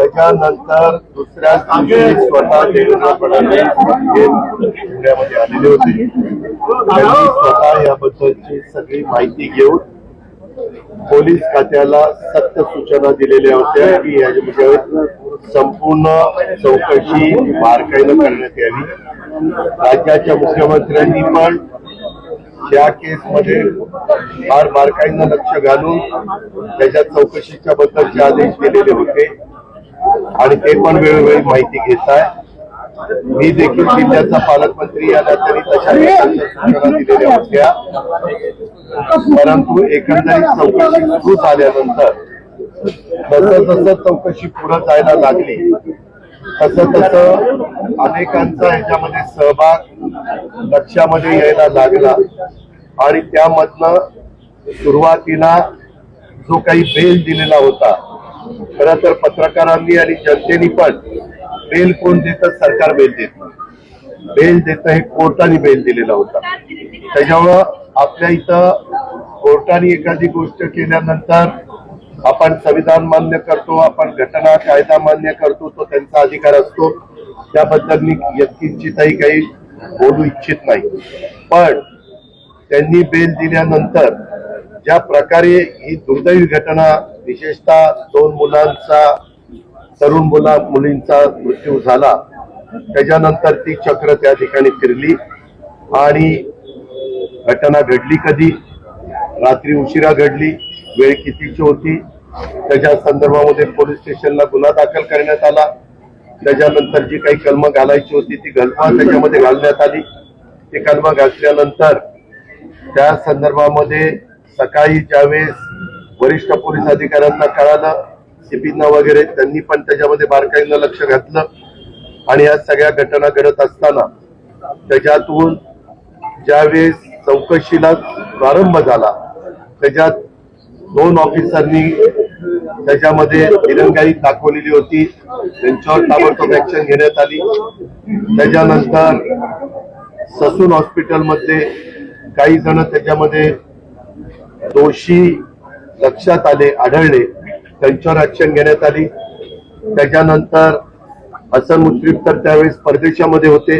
त्याच्यानंतर दुसऱ्या स्वतः देवेंद्र फडणवीस पुण्यामध्ये आलेले होते. त्यांनी स्वतः याबद्दलची सगळी माहिती घेऊन पोलीस खात्याला सक्त सूचना दिलेल्या होत्या की यामध्ये संपूर्ण चौकशी बारकाईनं करण्यात यावी. राज्याच्या मुख्यमंत्र्यांनी पण या केसमध्ये फार बारकाईनं लक्ष घालून त्याच्या चौकशीच्या बद्दलचे आदेश दिलेले होते आणि ते पण वेळोवेळी माहिती घेत आहे. मी देखील जिल्ह्याचा पालकमंत्री या नात्याने तशा सूचना दिलेल्या होत्या. परंतु एकंदरीत चौकशी सुरू झाल्यानंतर जसं जसं चौकशी पुढे जायला लागली तसं तसं अनेकांचा याच्यामध्ये सहभाग लक्षामध्ये यायला लागला आणि त्यामधनं सुरुवातीला जो काही बेल दिलेला होता, खरं तर पत्रकारांनी आणि जनतेने पण बेल कोण देतं, सरकार बेल देतं, बेल देतं हे कोर्टाने बेल दिलेला होता. त्याच्यामुळं आपल्या इथं कोर्टाने एखादी गोष्ट केल्यानंतर आपण संविधान मान्य करतो, आपण घटना कायदा मान्य करतो, तो त्यांचा अधिकार असतो. त्याबद्दल मी यत्किंचितही काही बोलू इच्छित नाही. पण त्यांनी बेल दिल्यानंतर ज्या प्रकारे ही दुर्दैवी घटना, विशेषतः 2 मुलांचा, तरुण मुलींचा मृत्यू झाला, त्याच्यानंतर ती चक्र त्या ठिकाणी फिरली आणि घटना घडली कधी, रात्री उशिरा घडली, वेळ कितीची होती, त्याच्या संदर्भामध्ये पोलीस स्टेशनला गुन्हा दाखल करण्यात आला. त्याच्यानंतर जी काही कलमं घालायची होती ती कलमं त्याच्यामध्ये घालण्यात आली. ती कलमं घातल्यानंतर त्या संदर्भामध्ये सकाळी ज्यावेळेस वरिष्ठ पोलीस अधिकाऱ्यांना कळालं, सीपींना वगैरे, त्यांनी पण त्याच्यामध्ये बारकाईनं लक्ष घातलं आणि या सगळ्या घटना घडत असताना त्याच्यातून ज्यावेळेस चौकशीला प्रारंभ झाला त्याच्यात 2 ऑफिसरनी त्याच्यामध्ये दिरंगाई दाखवलेली होती. त्यांच्यावर ताबडतोब ऍक्शन घेण्यात आली. त्याच्यानंतर ससून हॉस्पिटलमध्ये काही जण त्याच्यामध्ये दोषी लक्षात आढळले, त्यांच्यावर ऍक्शन घेण्यात आली. त्याच्यानंतर हसन मुश्रीफ तर त्यावेळेस परदेशामध्ये होते.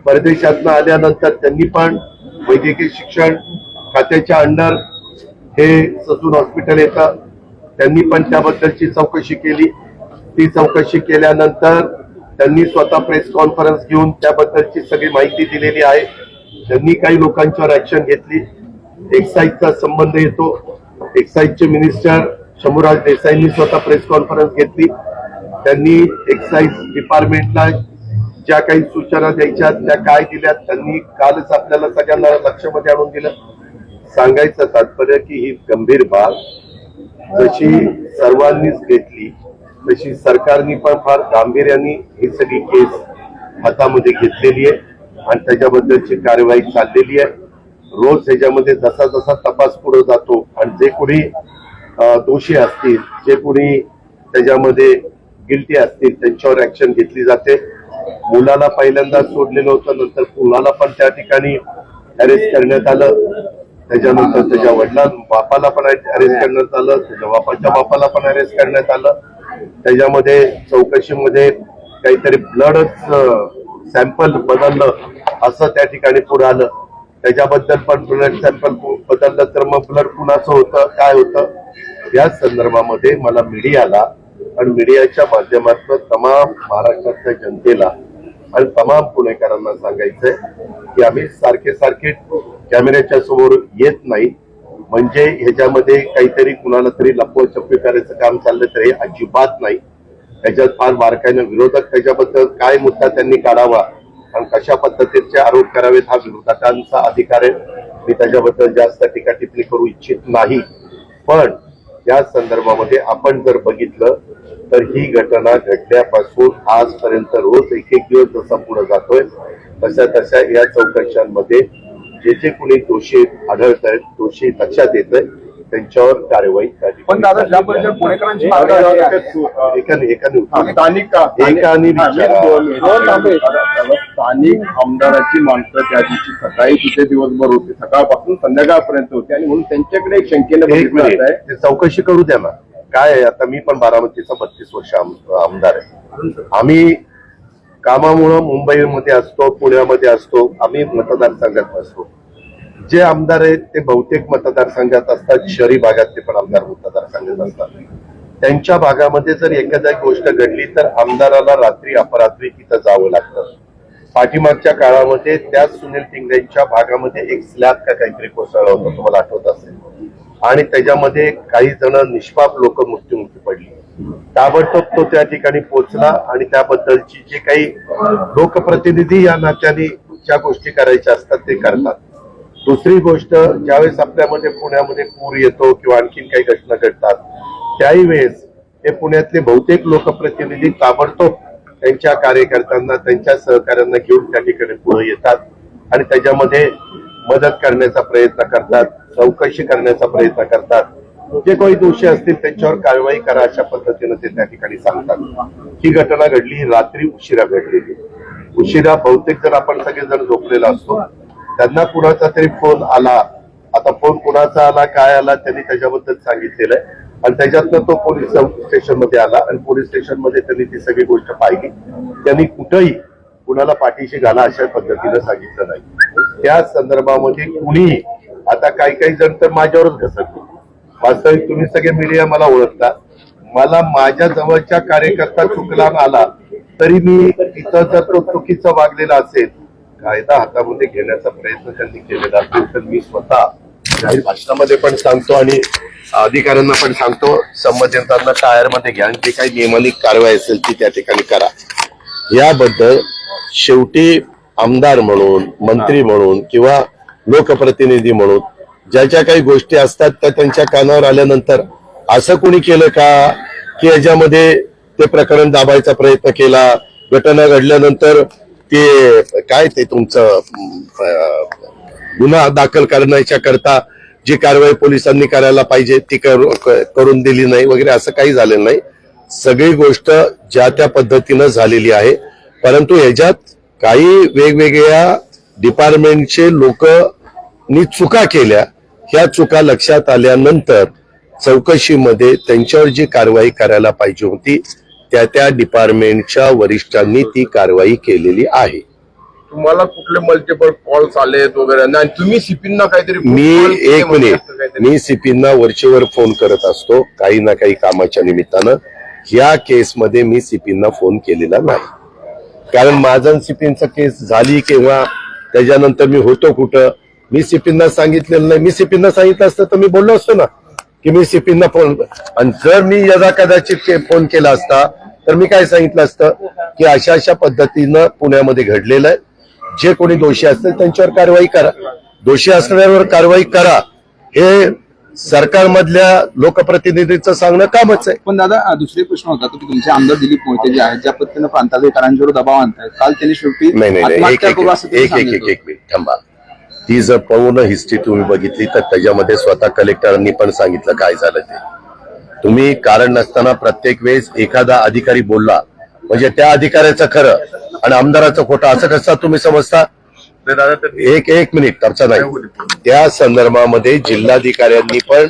परदेशातनं आल्यानंतर त्यांनी पण वैद्यकीय शिक्षण खात्याच्या अंडर हे ससून हॉस्पिटल येतं, त्यांनी पण त्याबद्दलची चौकशी केली. ती चौकशी केल्यानंतर त्यांनी स्वतः प्रेस कॉन्फरन्स घेऊन त्याबद्दलची सगळी माहिती दिलेली आहे. त्यांनी काही लोकांच्यावर ऍक्शन घेतली. एक्साईजचा संबंध येतो. एक्साईजचे मिनिस्टर शंभूराज देसाईंनी स्वतः प्रेस कॉन्फरन्स घेतली. त्यांनी एक्साईज डिपार्टमेंटला ज्या काही सूचना द्यायच्या त्या काय दिल्या त्यांनी कालच आपल्याला सगळ्यांना लक्षामध्ये आणून दिलं. सांगायचं तात्पर्य की ही गंभीर बाब जशी सर्वांनीच घेतली तशी सरकारने पण फार गांभीर्याने ही सगळी केस हातामध्ये घेतलेली आहे आणि त्याच्याबद्दलची कार्यवाही चाललेली आहे. रोज ह्याच्यामध्ये जसा जसा तपास पुढे जातो आणि जे कोणी दोषी असतील, जे कोणी त्याच्यामध्ये गिल्टी असतील त्यांच्यावर ऍक्शन घेतली जाते. मुलाला पहिल्यांदा सोडलेलं होतं, नंतर मुलाला पण त्या ठिकाणी अरेस्ट करण्यात आलं. त्याच्यानंतर त्याच्या बापाला पण अरेस्ट करण्यात आलं, त्याच्या बापाला पण अरेस्ट करण्यात आलं. त्याच्यामध्ये चौकशीमध्ये काहीतरी ब्लडच सॅम्पल बदललं असं त्या ठिकाणी पुढे आलं. त्याच्याबद्दल पण ब्लड सॅम्पल बदललं तर मग ब्लड कुणाचं होतं, काय होतं, या संदर्भामध्ये मला मीडियाला आणि मीडियाच्या माध्यमातून तमाम महाराष्ट्रातल्या जनतेला आणि तमाम पुणेकरांना सांगायचंय की आम्ही सारखे कॅमेऱ्याच्या समोर येत नाही. म्हणजे ह्याच्यामध्ये काहीतरी कुणाला तरी लपवछपवी करायचं काम चाललं तर हे अजिबात नाही. त्याच्यात फार बारकाईनं विरोधक त्याच्याबद्दल काय मुद्दा त्यांनी काढावा आणि कशा पद्धतीचे आरोप करावेत हा विरोधकांचा अधिकार आहे. मी त्याच्याबद्दल जास्त टीका टिप्पणी करू इच्छित नाही. पण या संदर्भामध्ये आपण जर बघितलं तर ही घटना घडल्यापासून आजपर्यंत रोज एक दिवस जसा पुढे जातोय तशा या चौकशांमध्ये जे कोणी दोषी आढळत आहेत, दोषी लक्षात येत आहे, त्यांच्यावर कारवाई झाली. पण दादा ज्या पद्धतीने पुणेकरांची स्थानिक आमदाराची माणसं त्या दिवशी सकाळी तिथे दिवसभर होते, सकाळपासून संध्याकाळपर्यंत होते आणि म्हणून त्यांच्याकडे एक शंकेने चौकशी करू द्या ना. काय आहे, आता मी पण बारामतीचा 32 वर्ष आमदार आहे. आम्ही कामामुळं मुंबईमध्ये असतो, पुण्यामध्ये असतो, आम्ही मतदारसंघात असतो. जे आमदार आहेत ते बहुतेक मतदारसंघात असतात, शहरी भागातले पण आमदार मतदारसंघात असतात. त्यांच्या भागामध्ये जर एखादी गोष्ट घडली तर आमदाराला रात्री अपरात्री तिथं जावं लागतं. पाठीमागच्या काळामध्ये त्या सुनील टिंगरेंच्या भागामध्ये एक स्लॅब का काहीतरी कोसळलं होतं, तुम्हाला आठवत असेल, आणि त्याच्यामध्ये काही जण निष्पाप लोक मृत्युमुखी पडली. ताबडतोब तो त्या ठिकाणी पोहोचला आणि त्याबद्दलची जे काही लोकप्रतिनिधी या नात्याने ज्या गोष्टी करायच्या असतात ते करतात. दुसरी गोष्ट, ज्यावेळेस आपल्यामध्ये पुण्यामध्ये पूर येतो किंवा आणखीन काही घटना घडतात त्याही वेळेस हे पुण्यातले बहुतेक लोकप्रतिनिधी ताबडतोब त्यांच्या कार्यकर्त्यांना, त्यांच्या सहकार्यांना घेऊन त्या ठिकाणी पुढे येतात आणि त्याच्यामध्ये मदत करण्याचा प्रयत्न करतात, चौकशी करण्याचा प्रयत्न करतात. जे काही दोषी असतील त्यांच्यावर कारवाई करा अशा पद्धतीने ते त्या ठिकाणी सांगतात. ही घटना घडली, ही रात्री उशिरा घडलेली. उशिरा बहुतेक जर आपण सगळेजण झोपलेला असतो, त्यांना कुणाचा तरी फोन आला. आता फोन कुणाचा आला, काय आला, त्यांनी त्याच्याबद्दल सांगितलेलं आहे आणि त्याच्यातनं तो पोलीस स्टेशन मध्ये आला आणि पोलीस स्टेशन मध्ये त्यांनी ती सगळी गोष्ट पाहिली. त्यांनी कुठंही कुणाला पाठीशी घाला अशा पद्धतीनं सांगितलं नाही. त्या संदर्भामध्ये कुणीही, आता काही जण तर माझ्यावरच घसरले. वास्तविक तुम्ही सगळे मीडिया मला ओळखता, मला माझ्या जवळच्या कार्यकर्ता चुकला आला तरी मी तिथं जर तो चुकीचा वागलेला असेल, कायदा हातामध्ये घेण्याचा प्रयत्न त्यांनी केलेला असेल तर मी स्वतः जाहीर भाषणामध्ये पण सांगतो आणि अधिकाऱ्यांना पण सांगतो, संबंधितांना टायरमध्ये घ्या आणि जे काही नियमानिक कारवाई असेल ती त्या ठिकाणी करा. याबद्दल शेवटी आमदार म्हणून, मंत्री म्हणून किंवा लोकप्रतिनिधी म्हणून ज्या काही गोष्टी असतात त्या त्यांच्या कानावर आल्यानंतर असं कोणी केलं का की याच्यामध्ये ते प्रकरण दाबायचा प्रयत्न केला, घटना घडल्यानंतर ते काय ते तुमचं गुन्हा दाखल करण्याच्या करता जी कारवाई पोलिसांनी करायला पाहिजे ती करून दिली नाही वगैरे, असं काही झालेलं नाही. सगळी गोष्ट ज्या त्या पद्धतीनं झालेली आहे. परंतु याच्यात काही वेगवेगळ्या डिपार्टमेंटचे लोकांनी चुका केल्या. ह्या चुका लक्षात आल्यानंतर चौकशीमध्ये त्यांच्यावर जी कारवाई करायला पाहिजे होती त्या डिपार्टमेंटच्या वरिष्ठांनी ती कारवाई केलेली आहे. तुम्हाला कुठले मल्टिपल कॉल्स आलेत वगैरे नाही, तुम्ही सीपींना काहीतरी मी सीपींना वरचेवर फोन करत असतो काही ना काही कामाच्या निमित्तानं. या केसमध्ये मी सीपींना फोन केलेला नाही, कारण माझं सीपींचा केस झाली किंवा त्याच्यानंतर मी होतो कुठं मी सीपींना सांगितलेलं नाही. मी सीपींना सांगितलं असतं तर मी बोललो असतो ना की मी सीपींना फोन, आणि जर मी यदा कदाचित फोन केला असता तर मी काय सांगितलं असतं की अशा पद्धतीनं पुण्यामध्ये घडलेलं आहे, जे कोणी दोषी असतील त्यांच्यावर कारवाई करा, दोषी असणाऱ्यावर कारवाई करा, हे सरकारमधल्या लोकप्रतिनिधीचं सांगणं कामच आहे. पण दादा दुसरे प्रश्न होता की तुमचे आमदार दिलीप मोहिते जे आहेत ज्या पद्धतीनं प्रांताधिकाऱ्यांवर दबाव आणतायत, काल त्यांनी शेवटी एक मिनिट थांबा. ती जर पूर्ण हिस्ट्री तुम्ही बघितली तर त्याच्यामध्ये स्वतः कलेक्टरांनी पण सांगितलं काय झालं ते. तुम्ही कारण नसताना प्रत्येक वेळेस एखादा अधिकारी बोलला म्हणजे त्या अधिकाऱ्याचं खरं आणि आमदाराचं खोटं असं कसं तुम्ही समजता. एक मिनिट तरचा नाही. त्या संदर्भामध्ये जिल्हाधिकाऱ्यांनी पण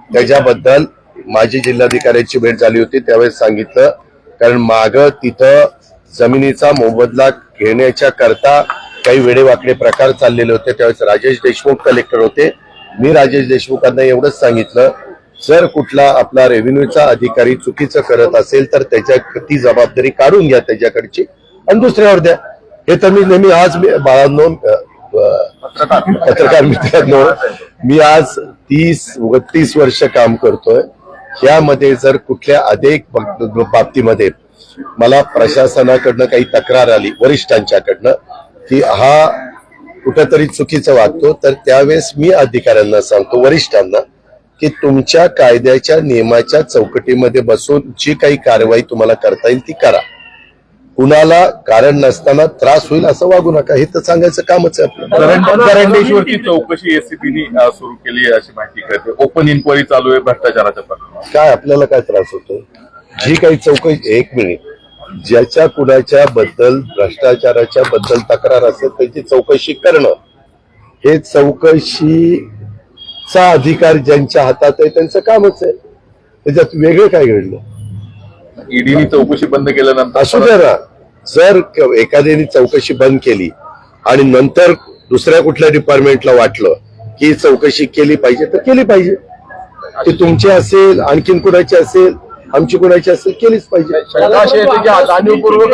त्याच्याबद्दल, माझी जिल्हाधिकाऱ्यांची भेट झाली होती त्यावेळेस सांगितलं, कारण माग तिथं जमिनीचा मोबदला घेण्याच्या करता काही वेडेवाकडे प्रकार चाललेले होते. त्यावेळेस राजेश देशमुख कलेक्टर होते. मी राजेश देशमुखांना एवढंच सांगितलं, जर कुठला आपला रेव्हेन्यूचा अधिकारी चुकीचं करत असेल तर त्याच्या ती जबाबदारी काढून घ्या त्याच्याकडची आणि दुसऱ्यावर द्या. हे तर मी नेहमी, आज बाळांनो पत्रकार मित्रांनो, मी आज 30-32 वर्ष काम करतोय. यामध्ये जर कुठल्या अनेक बाबतीमध्ये मला प्रशासनाकडनं काही तक्रार आली वरिष्ठांच्याकडनं की हा कुठंतरी चुकीचं वागतो, तर त्यावेळेस मी अधिकाऱ्यांना सांगतो, वरिष्ठांना, की तुमच्या कायद्याच्या नियमाच्या चौकटीमध्ये बसून जी काही कारवाई तुम्हाला करता येईल ती करा. कुणाला कारण नसताना त्रास होईल असं वागू नका. हे तर सांगायचं कामच आहे आपलं. दरंडेश्वरची चौकशी एसीबीनी सुरू केली अशी माहिती कळते. ओपन इन्क्वायरी चालू आहे भ्रष्टाचाराच्या प्रकरणात. काय आपल्याला काय त्रास होतो? जी काही चौकशी, एक मिनिट, ज्याच्या कुणाच्या बद्दल भ्रष्टाचाराच्या बद्दल तक्रार असेल त्याची चौकशी करणं हे चौकशीचा अधिकार ज्यांच्या हातात आहे त्यांचं कामच आहे. त्याच्यात वेगळं काय घडलं? ईडीनी चौकशी बंद केल्यानंतर असू द्या ना. जर एखाद्याने चौकशी बंद केली आणि नंतर दुसऱ्या कुठल्या डिपार्टमेंटला वाटलं की चौकशी केली पाहिजे तर केली पाहिजे. ती तुमची असेल, आणखीन कुणाची असेल, आमची कुणाची असेल, केलीच पाहिजे. जाणीवपूर्वक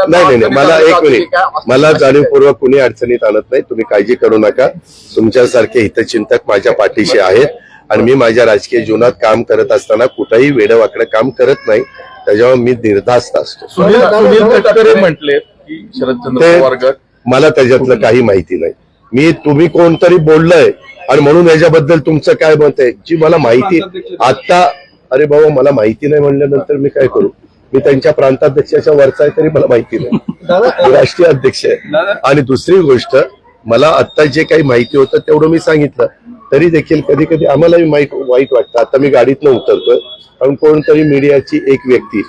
नाही, मला एक मिनिट, मला जाणीवपूर्वक कुणी अडचणीत आणत नाही. तुम्ही काळजी करू नका. तुमच्यासारखे हितचिंतक माझ्या पाठीशी आहेत आणि मी माझ्या राजकीय जीवनात काम करत असताना कुठेही वेडवाकडं काम करत नाही. त्याच्यावर मी निर्धास्त असतो. सुनील तटकरे म्हटले की शरदचंद्र पवार गट, मला त्याच्यातलं काही माहिती नाही. तुम्ही कोणतरी बोललंय आणि म्हणून याच्याबद्दल तुमचं काय मत आहे जी मला माहिती आता, अरे बाबा मला माहिती नाही म्हणल्यानंतर मी काय करू? मी त्यांच्या प्रांताध्यक्षाच्या वरचा आहे तरी मला माहिती नाही. मी राष्ट्रीय अध्यक्ष आहे. आणि दुसरी गोष्ट, मला आता जे काही माहिती होतं तेवढं मी सांगितलं. तरी देखील कधी कधी आम्हालाही वाईट वाटतं. आता मी गाडीतनं उतरतोय कारण कोणतरी मीडियाची एक व्यक्ती,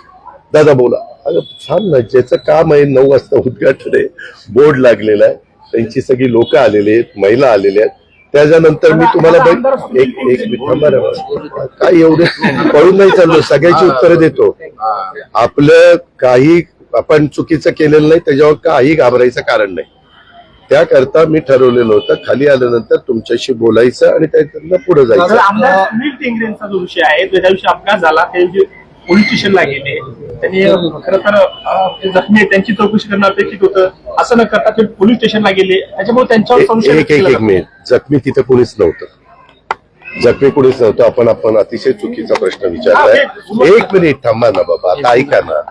दादा बोला, अगं छान ना, ज्याचं काम आहे 9 वाजता उद्घाटन आहे, बोर्ड लागलेला आहे, त्यांची सगळी लोक आलेली आहेत, महिला आलेल्या आहेत. त्याच्यानंतर मी तुम्हाला एक काय एवढे पळून नाही चाललो, सगळ्याची उत्तरं देतो. आपलं काही आपण चुकीचं केलेलं नाही, त्याच्यावर काही घाबरायचं कारण नाही. त्याकरता मी ठरवलेलं होतं खाली आल्यानंतर तुमच्याशी बोलायचं आणि त्याच्यातनं पुढे जायचं. आमदार सुनील टेंगरेंचा जो विषय आहे, ज्या दिवशी अपघात झाला त्या दिवशी पोलीस स्टेशनला गेले. त्यांनी खरं तर जखमी त्यांची चौकशी करणं अपेक्षित होतं. असं न करता ते पोलीस स्टेशनला गेले. त्याच्यामुळे त्यांच्यावर संशय एक मिनिट, जखमी तिथे कुणीच नव्हतं. जखमी कुणीच नव्हतं. आपण अतिशय चुकीचा प्रश्न विचारलाय. एक मिनिट थांबा ना बाबा, आता ऐका ना.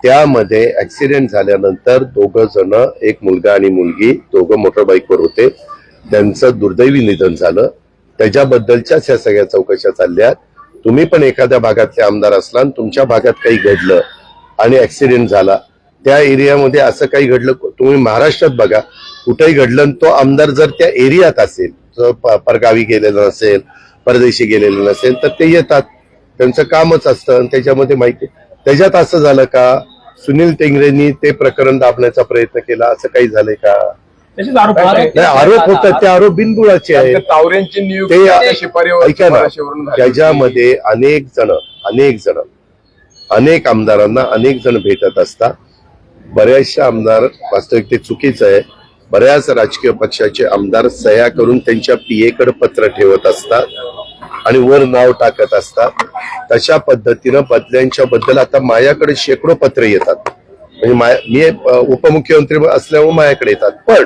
त्यामध्ये ऍक्सिडेंट झाल्यानंतर 2 जण, एक मुलगा आणि मुलगी, दोघं मोटरबाईकवर होते. त्यांचं दुर्दैवी निधन झालं. त्याच्याबद्दलच्याच ह्या सगळ्या चौकशा चालल्या. तुम्ही पण एखाद्या भागातले आमदार असला आणि तुमच्या भागात काही घडलं आणि ऍक्सिडेंट झाला, त्या एरियामध्ये असं काही घडलं, तुम्ही महाराष्ट्रात बघा कुठेही घडलं, तो आमदार जर त्या एरियात असेल, परगावी गेलेला नसेल, परदेशी गेलेलं नसेल, तर ते येतात. त्यांचं कामच असतं आणि त्याच्यामध्ये माहिती. त्याच्यात असं झालं का सुनील टेंगरेंनी ते प्रकरण दाबण्याचा प्रयत्न केला, असं काही झालंय का? नाही, आरोप होतात, ते आरोप बिनबुडाचे आहेत. तावरेंची नियुक्ती ऐका ना, त्याच्यामध्ये अनेक आमदारांना अनेक जण भेटत असतात. बऱ्याचशा आमदार, वास्तविक ते चुकीचं आहे, बऱ्याच राजकीय पक्षाचे आमदार सह्या करून त्यांच्या पीएकडे पत्र ठेवत असतात आणि वर नाव टाकत असतात. तशा पद्धतीनं बदल्यांच्या बद्दल आता माझ्याकडे शेकडो पत्र येतात. म्हणजे मी उपमुख्यमंत्री असल्यामुळे माझ्याकडे येतात. पण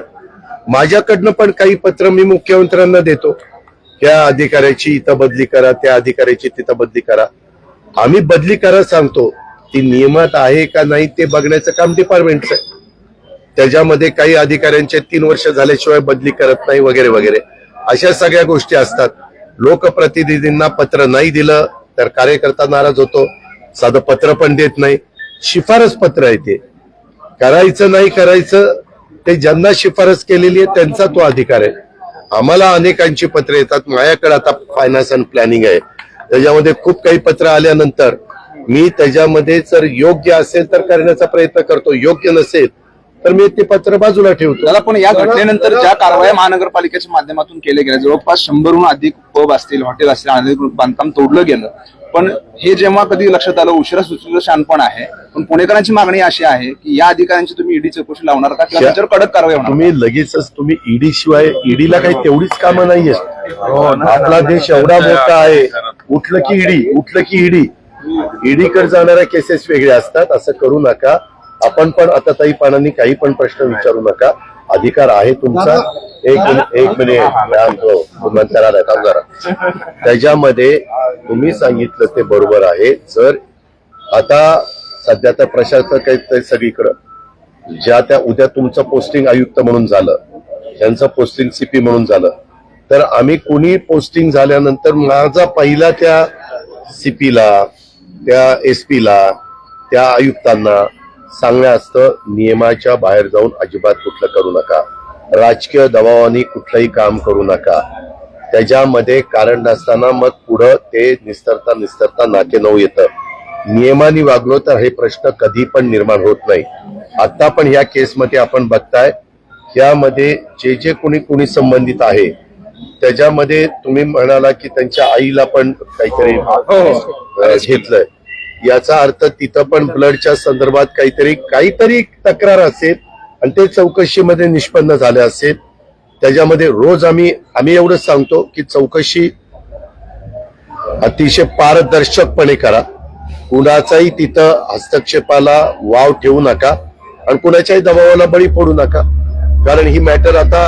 माझ्याकडनं पण काही पत्र मी मुख्यमंत्र्यांना देतो. त्या अधिकाऱ्याची इथं बदली करा, त्या अधिकाऱ्याची तिथं बदली करा. आम्ही बदली करा सांगतो, ती नियमात आहे का नाही ते बघण्याचं काम डिपार्टमेंटचं आहे. त्याच्यामध्ये काही अधिकाऱ्यांचे 3 वर्ष झाल्याशिवाय बदली करत नाही वगैरे वगैरे, अशा सगळ्या गोष्टी असतात. लोकप्रतिनिधींना पत्र नाही दिलं तर कार्यकर्ता नाराज होतो. साधं पत्र पण देत नाही, शिफारस पत्र आहे. ते करायचं नाही करायचं ते ज्यांना शिफारस केलेली आहे त्यांचा तो अधिकार आहे. आम्हाला अनेकांची पत्र येतात. माझ्याकडे आता फायनान्स अँड प्लॅनिंग आहे, त्याच्यामध्ये खूप काही पत्र आल्यानंतर मी त्याच्यामध्ये जर योग्य असेल तर करण्याचा प्रयत्न करतो, योग्य नसेल तर मी ते पत्र बाजूला ठेवतो. दादा, पण या घटनेनंतर ज्या कारवाया महानगरपालिकेच्या माध्यमातून केल्या गेल्या, जवळपास 100हून अधिक पब असतील, हॉटेल असतील, अनधिकृत बांधकाम तोडलं गेलं. पण हे जेव्हा कधी लक्षात आलं, उशिरा सुचलेलं शहाणपण आहे. पण पुणेकरांची मागणी अशी आहे की या अधिकाऱ्यांची तुम्ही ईडी चौकशी लावणार का, किंवा त्याच्यावर कडक कारवाई होणार? तुम्ही लगेचच तुम्ही ईडी शिवाय, ईडीला काही तेवढीच कामं नाहीये. आपला देश एवढा मोठा आहे, उठलं की ईडी. ईडीकडे जाणाऱ्या केसेस वेगळ्या असतात. असं करू नका. आपण पण आता ताई पानांनी काही पण प्रश्न विचारू नका. अधिकार आहे तुमचा. एक मिनिट त्याच्यामध्ये तुम्ही सांगितलं ते बरोबर आहे. जर आता सध्या तर प्रशासक आहेत ते सगळीकडं, ज्या त्या उद्या तुमचं पोस्टिंग आयुक्त म्हणून झालं, त्यांचं पोस्टिंग सीपी म्हणून झालं, तर आम्ही कुणी पोस्टिंग झाल्यानंतर माझा पहिला त्या सीपीला, त्या एसपीला, त्या आयुक्तांना सांगणं असतं, नियमाच्या बाहेर जाऊन अजिबात कुठलं करू नका, राजकीय दबावाने कुठलंही काम करू नका, त्याच्यामध्ये कारण नसताना मग पुढं ते निस्तरता नाके नऊ येतं. नियमाने वागलो तर हे प्रश्न कधी पण निर्माण होत नाही. आता पण ह्या केसमध्ये आपण बघताय, यामध्ये जे कोणी संबंधित आहे त्याच्यामध्ये तुम्ही म्हणाला की त्यांच्या आईला पण काहीतरी घेतलंय, याचा अर्थ तिथं पण ब्लडच्या संदर्भात काहीतरी तक्रार असेल आणि ते चौकशीमध्ये निष्पन्न झाले असेल. त्याच्यामध्ये रोज आम्ही एवढंच सांगतो की चौकशी अतिशय पारदर्शकपणे करा, कुणाचाही तिथं हस्तक्षेपाला वाव ठेवू नका आणि कुणाच्याही दबावाला बळी पडू नका, कारण ही मॅटर आता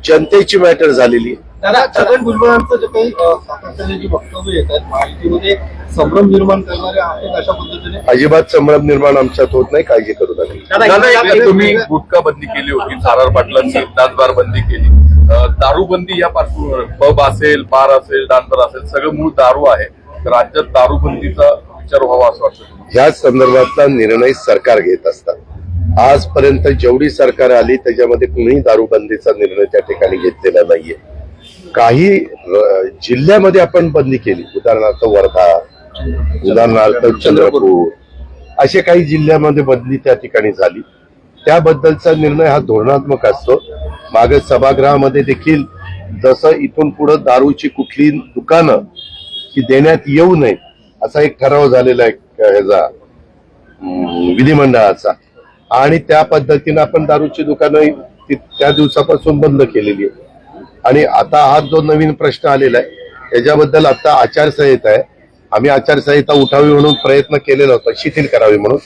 जनतेची मॅटर झालेली आहे. दादा, छगन भुजबळांचं जे काही सातत्याने जी वक्तव्य येत आहेत महायुतीमध्ये संभ्रम निर्माण करणारे आहेत, अशा पद्धतीने अजिबात संभ्रम निर्माण आमच्यात होत नाही, काळजी करू नका. दादा, तुम्ही गुटखा बंदी केली होती, थारार पाटलांची दासबार बंदी केली, दारूबंदी या पासून पब असेल, बार असेल, डान्सर असेल, सगळं मूळ दारू आहे. राज्यात दारूबंदीचा विचार व्हावा असं वाटतं? ह्या संदर्भातला निर्णय सरकार घेत असतात. आजपर्यंत जेवढी सरकार आली त्याच्यामध्ये कुणीही दारूबंदीचा निर्णय त्या ठिकाणी घेतलेला नाहीये. काही जिल्ह्यामध्ये आपण बंदी केली, उदाहरणार्थ वर्धा, उदाहरणार्थ चंद्रपूर, असे काही जिल्ह्यामध्ये बदली त्या ठिकाणी झाली. त्याबद्दलचा निर्णय हा धोरणात्मक असतो. मागे सभागृहामध्ये देखील जसं इथून पुढे दारूची कुठली दुकानं की देण्यात येऊ नये असा एक ठराव झालेला आहे ह्याचा विधिमंडळाचा, आणि त्या पद्धतीने आपण दारूची दुकानं त्या दिवसापासून बंद केलेली आहे. आणि आता हा जो नवीन प्रश्न आलेला आहे त्याच्याबद्दल आता आचारसंहिता आहे. आम्ही आचारसंहिता उठावी म्हणून प्रयत्न केलेला होता, शिथिल करावी म्हणून,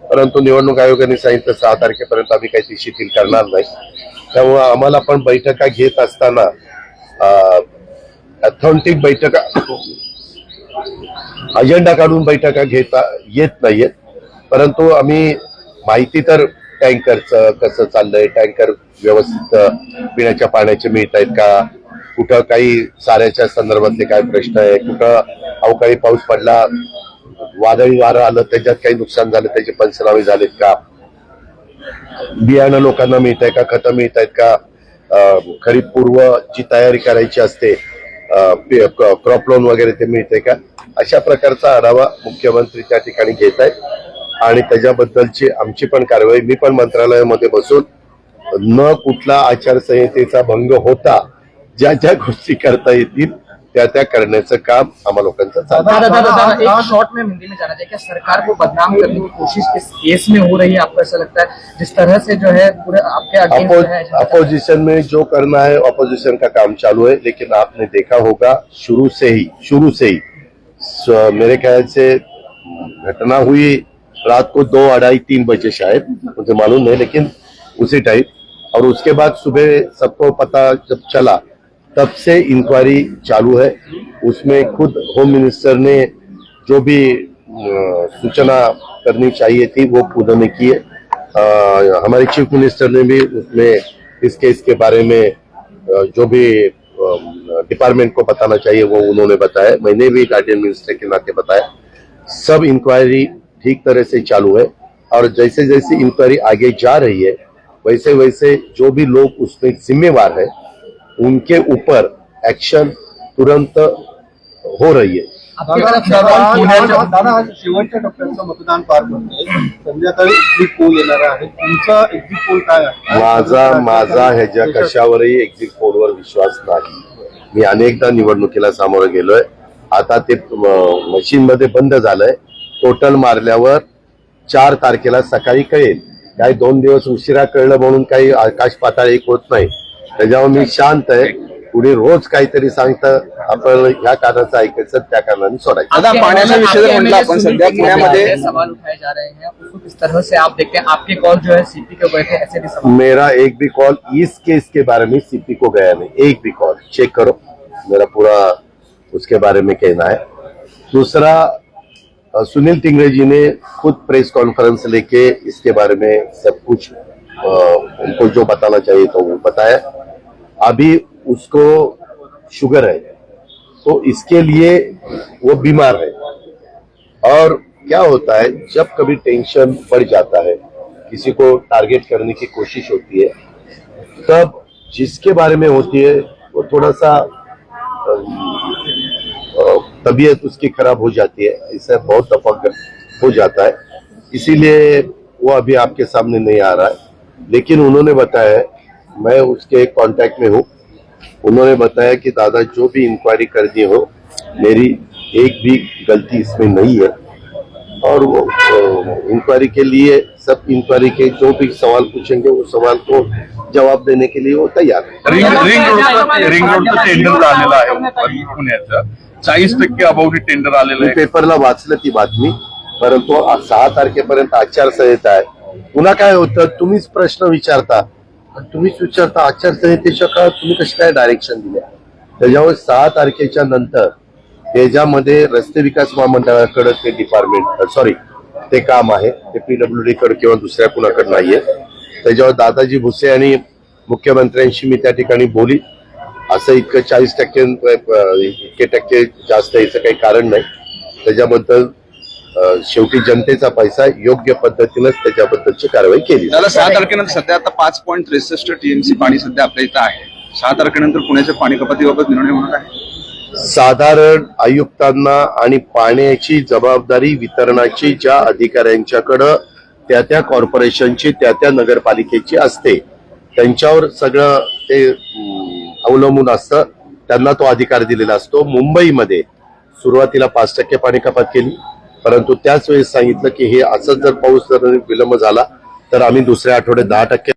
परंतु निवडणूक आयोगाने सांगितलं 6 तारखेपर्यंत आम्ही काही ती शिथिल करणार नाही. त्यामुळे आम्हाला पण बैठका घेत असताना ऑथेंटिक बैठका, अजेंडा काढून बैठका घेता येत नाहीयेत. परंतु आम्ही माहिती तर टँकरचं कसं चाललंय, टँकर व्यवस्थित पिण्याच्या पाण्याचे मिळत आहेत का, कुठं काही चाऱ्याच्या संदर्भातले काय प्रश्न आहे, कुठं अवकाळी पाऊस पडला, वादळी वारं आलं, त्याच्यात काही नुकसान झालं, त्याचे पंचनामे झालेत का, बियाणं लोकांना मिळत आहे का, खतं मिळत आहेत का, खरीप पूर्व जी तयारी करायची असते क्रॉप लोन वगैरे ते मिळते का, अशा प्रकारचा आढावा मुख्यमंत्री त्या ठिकाणी घेत आहेत. आणि त्याच्याबद्दलची आमची पण कारवाई, मी पण मंत्रालयामध्ये बसून न कुठला आचारसंहितेचा भंग होता ज्या ज्या गोष्टी करता येतील त्या करण्याचं काम आम्हा लोकांचं चालू आहे. दादा, एक शॉर्ट में हिंदी में जाना चाहिए, क्या सरकार को बदनाम करने की कोशिश इस केस में हो रही है? आपको ऐसा लगता है जिस तरह से जो है पूरे आपके अगेंस्ट है? अपोजिशन में जो करना है अपोजिशन का काम चालू है, लेकिन आपने देखा होगा शुरू से ही मेरे ख्याल से घटना हुई रात को 2, 2:30, 3 बजे शायद, मुझे मालूम नहीं, लेकिन उसी टाइम, और उसके बाद सुबह सबको पता जब चला तब से इंक्वायरी चालू है. उसमें खुद होम मिनिस्टर ने जो भी सूचना करनी चाहिए थी वो उन्होंने की है. हमारे चीफ मिनिस्टर ने भी उसमें इस केस के बारे में जो भी डिपार्टमेंट को बताना चाहिए वो उन्होंने बताया. मैंने भी गार्डियन मिनिस्टर के नाते बताया. सब इंक्वायरी ठीक तरह से चालू है, और जैसे जैसे इंक्वायरी आगे जा रही है वैसे वैसे जो भी लोग उसमें जिम्मेवार है उनके ऊपर एक्शन तुरंत हो रही है. दादा, आज शेवटच्या टप्प्याचं मतदान पार पडतंय, संध्याकाळी एक्झिट पोल येणार आहे. तुमचा एक्झिट पोल काय आहे? माझा ह्याच्या कशावरही एक्झिट पोलवर विश्वास नाही. मी अनेकदा निवडणुकीला सामोरं गेलोय. आता ते मशीन मध्ये बंद झालंय. टोटल मारल्यावर 4 तारखेला सकाळी कळेल. काही 2 दिवस उशिरा कळलं म्हणून काही आकाश पाताळ एक होत नाही. त्याच्यावर मी शांत आहे. पुढे रोज काहीतरी सांगतं, आपण ह्या कारणाचं ऐकायचं, त्या कारणाने सोडायचं. आता पाण्याचा विषय जर म्हटलं आपण सध्या पुण्यामध्ये सवाल उठाए जा रहे हैं, उसको किस तरह से आप देखते हैं? आपके कॉल जो है सीपी को गए थे, ऐसे भी सवाल? मेरा एक भी कॉल इस केस के बारे में सीपी को गया नहीं, एक भी कॉल. चेक करो, मेरा पूरा उसके बारे में कहना है. दूसरा, सुनील टिंगरे जी ने खुद प्रेस कॉन्फ्रेंस लेके इसके बारे में सब कुछ उनको जो बताना चाहिए तो वो बताया। अभी उसको शुगर है, तो इसके लिए वो बीमार है। और क्या होता है, जब कभी टेंशन बढ़ जाता है, किसी को टारगेट करने की कोशिश होती है, तब जिसके बारे में होती है वो थोड़ा सा तबीयत उसकी खराब हो जाती है, इससे बहुत दफा हो जाता है। इसीलिए वो अभी आपके सामने नहीं आ रहा है, लेकिन उन्होंने बताया, मैं उसके कांटेक्ट में हूँ, उन्होंने बताया कि दादा जो भी इंक्वायरी करनी हो, मेरी एक भी गलती इसमें नहीं है। और वो इंक्वायरी के लिए सब इंक्वायरी के जो भी सवाल पूछेंगे वो सवाल को जवाब देने के लिए वो तैयार है। रिंग रोडचं टेंडर आलेलं आहे पुण्याचं 40% अभावी टेंडर आलेलं मी आहे। पेपरला वाचलं ती बातमी, परंतु 6 तारखेपर्यंत आचारसंहिता आहे। पुन्हा काय होतं, तुम्हीच प्रश्न विचारता आणि तुम्हीच विचारता आचारसंहितेच्या काळात तुम्ही कशी काय डायरेक्शन दिल्या। त्याच्यामुळे 6 तारखेच्या नंतर त्याच्यामध्ये रस्ते विकास महामंडळाकडे ते डिपार्टमेंट ते काम आहे, ते PWD कडे किंवा दुसऱ्या कुणाकडे नाहीये। त्याच्यावर दादाजी भुसे आणि मुख्यमंत्र्यांशी मी त्या ठिकाणी बोली, असं इतकं 40% जास्त याचं काही कारण नाही। त्याच्याबद्दल शेवटी जनतेचा पैसा योग्य पद्धतीनेच त्याच्याबद्दलची कारवाई केली। त्याला 6 तारखेनंतर सध्या आता 5.63 TMC पाणी सध्या आपल्या इथं आहे। 6 तारखेनंतर पुण्याच्या पाणी कपातीबाबत निर्णय होणार आहे। साधारण आयुक्तांना आणि पाण्याची जबाबदारी वितरणाची ज्या अधिकाऱ्यांच्याकडं त्या कॉर्पोरेशनची त्या नगरपालिकेची असते, त्यांच्यावर सगळं ते अवलंबून असतं, त्यांना तो अधिकार दिलेला असतो। मुंबईमध्ये सुरुवातीला 5% पाणी कपात केली, परंतु त्याच वेळेस सांगितलं की हे असंच जर पाऊस जर विलंब झाला तर आम्ही दुसऱ्या आठवड्यात 10%